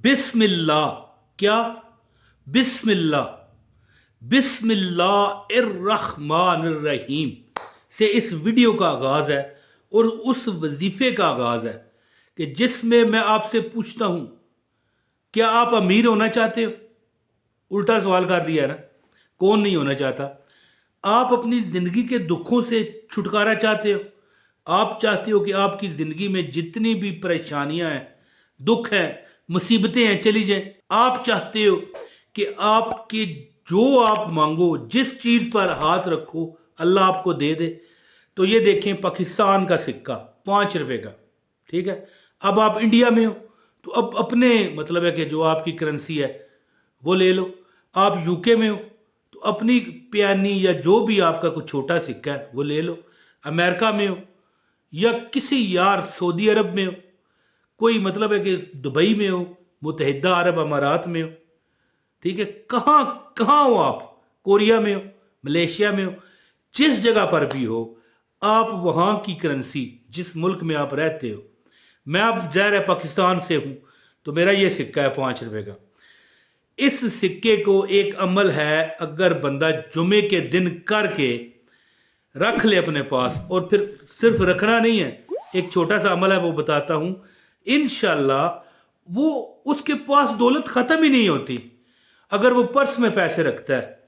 बिस्मिल्लाह, क्या? बिस्मिल्लाह, बिस्मिल्लाहिर्रहमानिर्रहीम से इस वीडियो का आगाज है और उस वजीफे का आगाज है कि जिसमें मैं आपसे पूछता हूं, क्या आप अमीर होना चाहते हो? उल्टा सवाल कर दिया है ना। कौन नहीं होना चाहता? आप अपनी जिंदगी के दुखों से छुटकारा चाहते हो? आप चाहते हो कि आपकी जिंदगी में जितनी भी परेशानियां हैं, दुख हैं, मुसीबतें हैं, चली जाए? आप चाहते हो कि आपके जो आप मांगो, जिस चीज पर हाथ रखो, अल्लाह आपको दे दे? तो ये देखें, पाकिस्तान का सिक्का 5 रुपए का, ठीक है। अब आप इंडिया में हो तो अब अपने मतलब है कि जो आपकी करेंसी है वो ले लो। आप यूके में हो तो अपनी पियानी या जो भी आपका कुछ छोटा सिक्का है वो ले लो। अमेरिका में हो या किसी यार सऊदी अरब में हो, कोई मतलब है कि दुबई में हो, मुत्तहिदा अरब अमारात में हो, ठीक है, कहाँ कहाँ हो आप? कोरिया में हो, मलेशिया में हो, जिस जगह पर भी हो, आप वहां की करेंसी, जिस मुल्क में आप रहते हो, मैं अब ज़ाहिर है पाकिस्तान से हूं तो मेरा ये सिक्का है 5 रुपए का। इस सिक्के को एक अमल है, अगर बंदा जुमे के दिन करके रख ले अपने पास, और फिर सिर्फ रखना नहीं है, एक छोटा सा अमल है वो बताता हूं, इंशाल्लाह वो उसके पास दौलत खत्म ही नहीं होती। अगर वो पर्स में पैसे रखता है,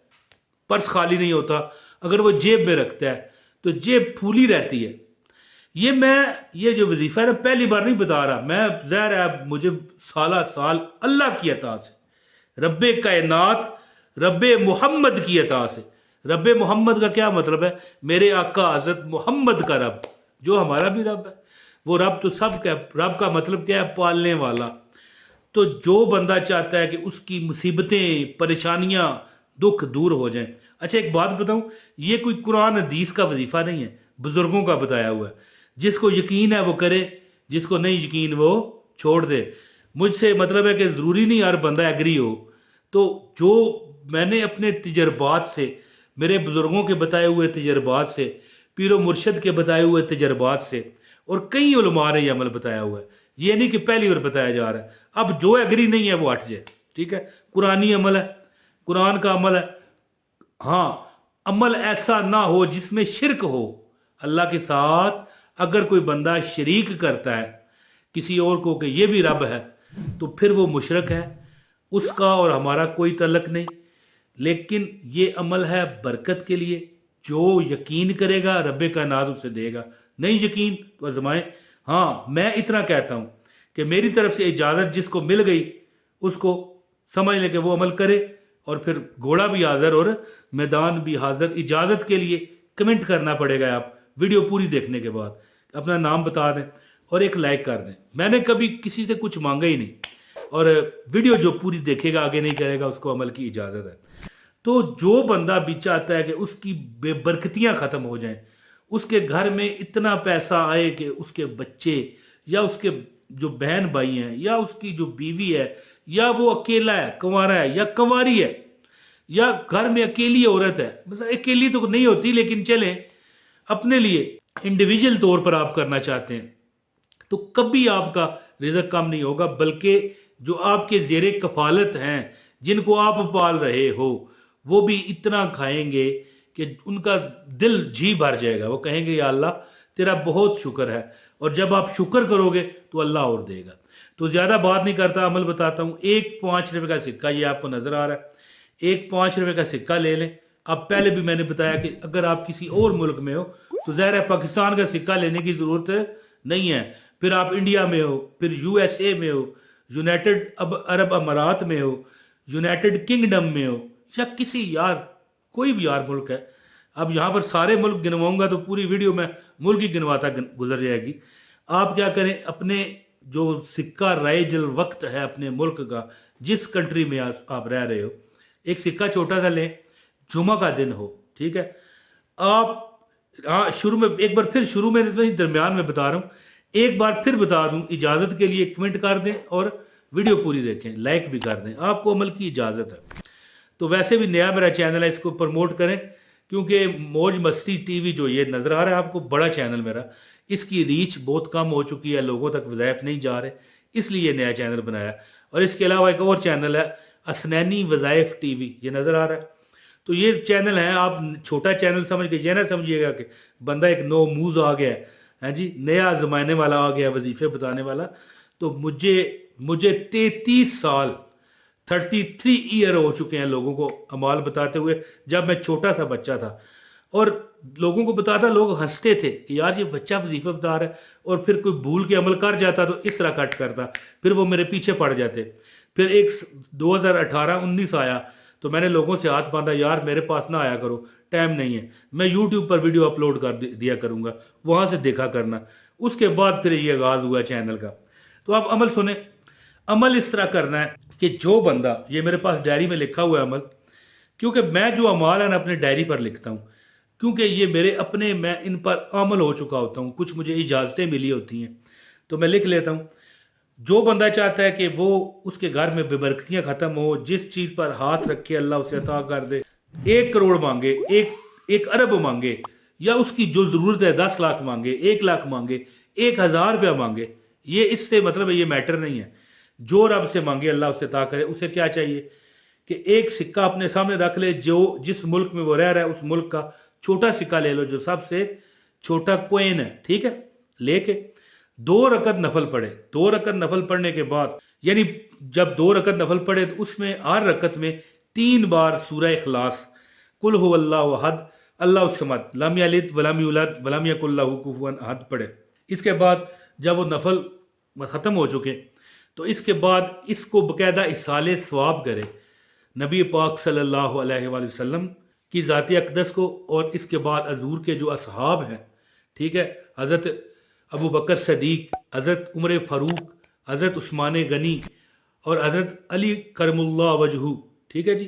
पर्स खाली नहीं होता। अगर वो जेब में रखता है तो जेब फूली रहती है। ये जो वजीफा है ना, पहली बार नहीं बता रहा मैं, ज़ाहिर है मुझे साला साल अल्लाह की अता से, रब्बे कायनात, रब्बे मोहम्मद की अता से। रब्बे मोहम्मद का क्या मतलब है? मेरे आका हजरत मोहम्मद का रब, जो हमारा भी रब है। वो रब तो सब क्या, रब का मतलब क्या है? पालने वाला। तो जो बंदा चाहता है कि उसकी मुसीबतें, परेशानियां, दुख दूर हो जाएं। अच्छा एक बात बताऊं, ये कोई कुरान हदीस का वजीफा नहीं है, बुजुर्गों का बताया हुआ है। जिसको यकीन है वो करे, जिसको नहीं यकीन वो छोड़ दे। मुझसे मतलब है कि ज़रूरी नहीं हर बंदा एग्री हो। तो जो मैंने अपने तजर्बात से, मेरे बुजुर्गों के बताए हुए तजर्बात से, पीरो मुर्शद के बताए हुए तजर्बात से, और कई उलमा ने ये अमल बताया हुआ है, ये नहीं कि पहली बार बताया जा रहा है। अब जो एग्री नहीं है वो हट जाए, ठीक है। कुरानी अमल है, कुरान का अमल है। हाँ, अमल ऐसा ना हो जिसमें शिरक हो अल्लाह के साथ। अगर कोई बंदा शरीक करता है किसी और को कि ये भी रब है, तो फिर वो मुशरक है, उसका और हमारा कोई तल्लक नहीं। लेकिन ये अमल है बरकत के लिए। जो यकीन करेगा रब्बे का नाज उसे देगा, नहीं यकीन तो आजमाए। हाँ, मैं इतना कहता हूं कि मेरी तरफ से इजाजत जिसको मिल गई उसको समझ ले कि वो अमल करे, और फिर घोड़ा भी हाजिर और मैदान भी हाजिर। इजाजत के लिए कमेंट करना पड़ेगा, आप वीडियो पूरी देखने के बाद अपना नाम बता दें और एक लाइक कर दें। मैंने कभी किसी से कुछ मांगा ही नहीं, और वीडियो जो पूरी देखेगा आगे नहीं करेगा उसको अमल की इजाजत है। तो जो बंदा भी चाहता है कि उसकी बेबरकतियां खत्म हो जाएं, उसके घर में इतना पैसा आए कि उसके बच्चे या उसके जो बहन भाई हैं या उसकी जो बीवी है, या वो अकेला है, कुंवारा है या कुंवारी है, या घर में अकेली औरत है, मतलब अकेली तो नहीं होती लेकिन चले अपने लिए इंडिविजुअल तौर पर आप करना चाहते हैं, तो कभी आपका रिजक कम नहीं होगा। बल्कि जो आपके जेरे कफालत हैं, जिनको आप पाल रहे हो, वो भी इतना खाएंगे कि उनका दिल जी भर जाएगा। वो कहेंगे या अल्लाह तेरा बहुत शुक्र है। और जब आप शुक्र करोगे तो अल्लाह और देगा। तो ज्यादा बात नहीं करता, अमल बताता हूं। एक 5 रुपए का सिक्का, ये आपको नजर आ रहा है, एक 5 रुपए का सिक्का ले लें। अब पहले भी मैंने बताया कि अगर आप किसी और मुल्क में हो तो ज़ाहिर है पाकिस्तान का सिक्का लेने की जरूरत नहीं है। फिर आप इंडिया में हो, फिर यूएसए में हो, यूनाइटेड अरब अमारात में हो, यूनाइटेड किंगडम में हो, या किसी यार कोई भी यार मुल्क है। अब यहाँ पर सारे मुल्क गिनवाऊंगा तो पूरी वीडियो में मुल्क ही गिनवाता गुजर जाएगी। आप क्या करें, अपने जो सिक्का राइजल वक्त है अपने मुल्क का, जिस कंट्री में आप रह रहे हो, एक सिक्का छोटा सा लें, जुमा का दिन हो, ठीक है। आप हाँ, शुरू में एक बार फिर, शुरू में नहीं दरमियान में बता रहा हूँ, एक बार फिर बता दूं, इजाजत के लिए कमेंट कर दें और वीडियो पूरी देखें, लाइक भी कर दें, आपको अमल की इजाजत है। तो वैसे भी नया मेरा चैनल है, इसको प्रमोट करें, क्योंकि मौज मस्ती टीवी जो ये नजर आ रहा है आपको, बड़ा चैनल मेरा, इसकी रीच बहुत कम हो चुकी है, लोगों तक वज़ाइफ नहीं जा रहे, इसलिए नया चैनल बनाया। اور اس کے علاوہ ایک اور چینل ہے اسنینی وظائف ٹی وی، یہ نظر آ رہا ہے. تو یہ چینل ہے، آپ چھوٹا چینل سمجھ کے یہ نہ سمجھیے گا کہ بندہ ایک نو موز آ گیا ہے، ہاں جی، نیا زمانے والا آ گیا وظیفے بتانے والا. تو مجھے 33 سال 33 ایئر ہو چکے ہیں لوگوں کو اعمال بتاتے ہوئے، جب میں چھوٹا سا بچہ تھا. اور لوگوں کو بتاتا، لوگ ہنستے تھے کہ یار یہ بچہ وظیفہ بتا رہا ہے، اور پھر کوئی بھول کے عمل کر جاتا تو اس طرح کٹ کرتا، پھر وہ میرے پیچھے پڑ جاتے. پھر ایک 2018-19 آیا تو میں نے لوگوں سے ہاتھ باندھا، یار میرے پاس نہ آیا کرو، ٹائم نہیں ہے، میں یوٹیوب پر ویڈیو اپلوڈ کر دیا کروں گا، وہاں سے دیکھا کرنا. اس کے بعد پھر یہ آغاز ہوا چینل کا. تو آپ عمل سنیں. عمل اس طرح کرنا ہے کہ جو بندہ، یہ میرے پاس ڈائری میں لکھا ہوا ہے عمل، کیونکہ میں جو اعمال ہیں نا اپنے ڈائری پر لکھتا ہوں، کیونکہ یہ میرے اپنے، میں ان پر عمل ہو چکا ہوتا ہوں، کچھ مجھے اجازتیں ملی ہوتی ہیں تو میں لکھ لیتا ہوں. جو بندہ چاہتا ہے کہ وہ اس کے گھر میں بے برکتیاں ختم ہو، جس چیز پر ہاتھ رکھے اللہ اسے عطا کر دے، 1 کروڑ مانگے، 1 ارب مانگے، یا اس کی جو ضرورت ہے 10 لاکھ مانگے، 1 لاکھ مانگے، 1,000 روپیہ مانگے، یہ اس سے مطلب ہے، یہ میٹر نہیں ہے. جو رب سے مانگے اللہ اسے عطا کرے. اسے کیا چاہیے کہ ایک سکہ اپنے سامنے رکھ لے، جس ملک میں وہ رہ رہا ہے اس ملک کا چھوٹا سکہ لے لو جو سب سے چھوٹا کوئن ہے، ٹھیک ہے، لے کے 2 رکعت نفل پڑھے. 2 رکعت نفل پڑھنے کے بعد، یعنی جب 2 رکعت نفل پڑھے تو اس میں ہر رکعت میں 3 بار سورہ اخلاص، قل هو اللہ احد اللہ الصمد لم یلد ولم یولد ولم یکن لہ کفوا احد پڑھے. اس کے بعد جب وہ نفل ختم ہو چکے تو اس کے بعد اس کو باقاعدہ اصال ثواب کرے نبی پاک صلی اللہ علیہ وآلہ وسلم کی ذات اقدس کو، اور اس کے بعد حضور کے جو اصحاب ہیں، ٹھیک ہے، حضرت ابو بکر صدیق، حضرت عمر فاروق، حضرت عثمان غنی اور حضرت علی کرم اللہ وجہہ، ٹھیک ہے جی،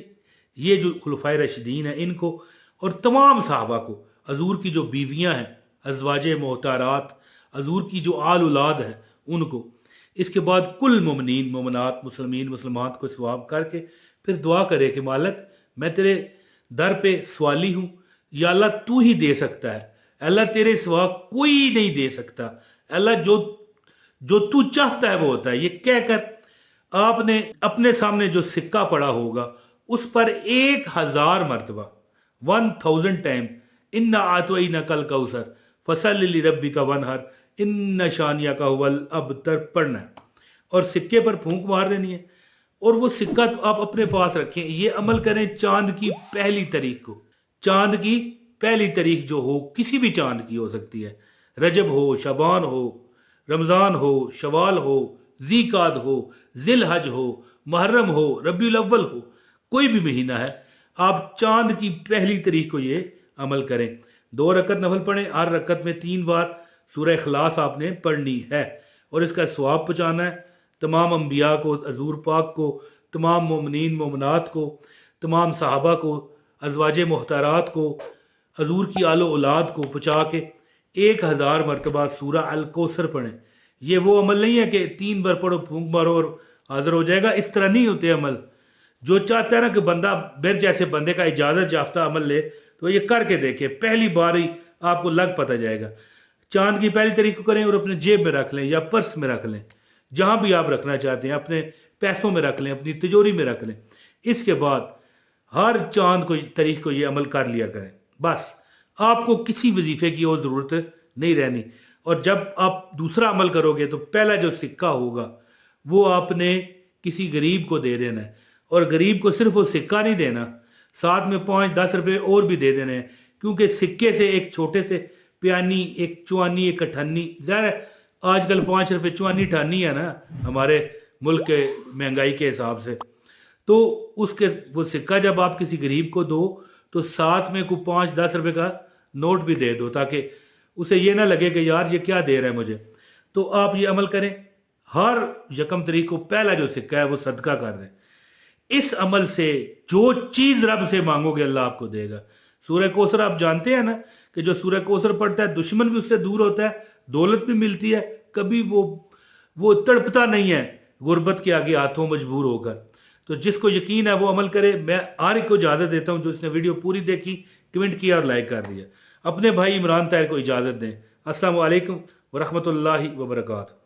یہ جو خلفائے راشدین ہیں ان کو، اور تمام صحابہ کو، حضور کی جو بیویاں ہیں ازواج محترات، حضور کی جو آل اولاد ہیں ان کو. اس کے بعد کل مومنین مومنات مسلمین مسلمات کو ثواب کر کے پھر دعا کرے کہ مالک میں تیرے در پہ سوالی ہوں، یا اللہ تو ہی دے سکتا ہے، اللہ تیرے سوا کوئی نہیں دے سکتا، اللہ جو تو چاہتا ہے وہ ہوتا ہے. یہ کہہ کر آپ نے اپنے سامنے جو سکہ پڑا ہوگا اس پر 1,000 مرتبہ 1000 ٹائم انا اعطیناک الکوثر فصلی لربک وانحر ان شانیک هو الابتر پڑھنا ہے، اور سکے پر پھونک مار دینی ہے. اور وہ سکہ تو آپ اپنے پاس رکھیں. یہ عمل کریں چاند کی پہلی تاریخ کو. چاند کی پہلی تاریخ جو ہو، کسی بھی چاند کی ہو سکتی ہے، رجب ہو، شعبان ہو، رمضان ہو، شوال ہو، ذی قعد ہو، ذی الحج ہو، محرم ہو، ربیع الاول ہو، کوئی بھی مہینہ ہے، آپ چاند کی پہلی تاریخ کو یہ عمل کریں. 2 رکعت نفل پڑھیں، ہر رکعت میں 3 بار سورہ اخلاص آپ نے پڑھنی ہے، اور اس کا ثواب پہنچانا ہے تمام انبیاء کو، حضور پاک کو، تمام مومنین مومنات کو، تمام صحابہ کو، ازواج محترات کو، حضور کی آل و اولاد کو پہنچا کے 1,000 مرتبہ سورہ الکوثر پڑھیں. یہ وہ عمل نہیں ہے کہ 3 بار پڑھو پھونک مارو اور حاضر ہو جائے گا، اس طرح نہیں ہوتے عمل. جو چاہتا ہے نا کہ بندہ میرے جیسے بندے کا اجازت یافتہ عمل لے تو یہ کر کے دیکھے، پہلی بار ہی آپ کو لگ پتہ جائے گا. چاند کی پہلی تاریخ کو کریں اور اپنے جیب میں رکھ لیں یا پرس میں رکھ لیں، جہاں بھی آپ رکھنا چاہتے ہیں، اپنے پیسوں میں رکھ لیں، اپنی تجوری میں رکھ لیں. اس کے بعد ہر چاند کو تاریخ کو یہ عمل کر لیا کریں. بس آپ کو کسی وظیفے کی اور ضرورت نہیں رہنی. اور جب آپ دوسرا عمل کرو گے تو پہلا جو سکہ ہوگا وہ آپ نے کسی غریب کو دے دینا ہے، اور غریب کو صرف وہ سکہ نہیں دینا، ساتھ میں 5-10 روپے اور بھی دے دینے ہیں. کیونکہ سکے سے ایک چھوٹے سے پیانی، ایک چوانی، ایک اٹھانی، ظاہر ہے آج کل 5 روپے چوانی اٹھانی ہے نا ہمارے ملک کے مہنگائی کے حساب سے. تو وہ سکہ جب آپ کسی غریب کو دو تو ساتھ میں کوئی 5-10 روپے کا نوٹ بھی دے دو، تاکہ اسے یہ نہ لگے کہ یار یہ کیا دے رہا ہے مجھے. تو آپ یہ عمل کریں، ہر 1 تاریخ کو پہلا جو سکہ ہے وہ صدقہ کر دیں. اس عمل سے جو چیز رب سے مانگو گے اللہ آپ کو دے گا. سورہ کوثر آپ جانتے ہیں نا کہ جو سورہ کوثر پڑھتا ہے دشمن بھی اس سے دور ہوتا ہے، دولت بھی ملتی ہے، کبھی وہ تڑپتا نہیں ہے غربت کے آگے ہاتھوں مجبور ہو کر. تو جس کو یقین ہے وہ عمل کرے. میں ہر ایک کو اجازت دیتا ہوں جو اس نے ویڈیو پوری دیکھی، کمنٹ کیا اور لائک کر دیا. اپنے بھائی عمران طاہر کو اجازت دیں. السلام علیکم ورحمۃ اللہ وبرکاتہ.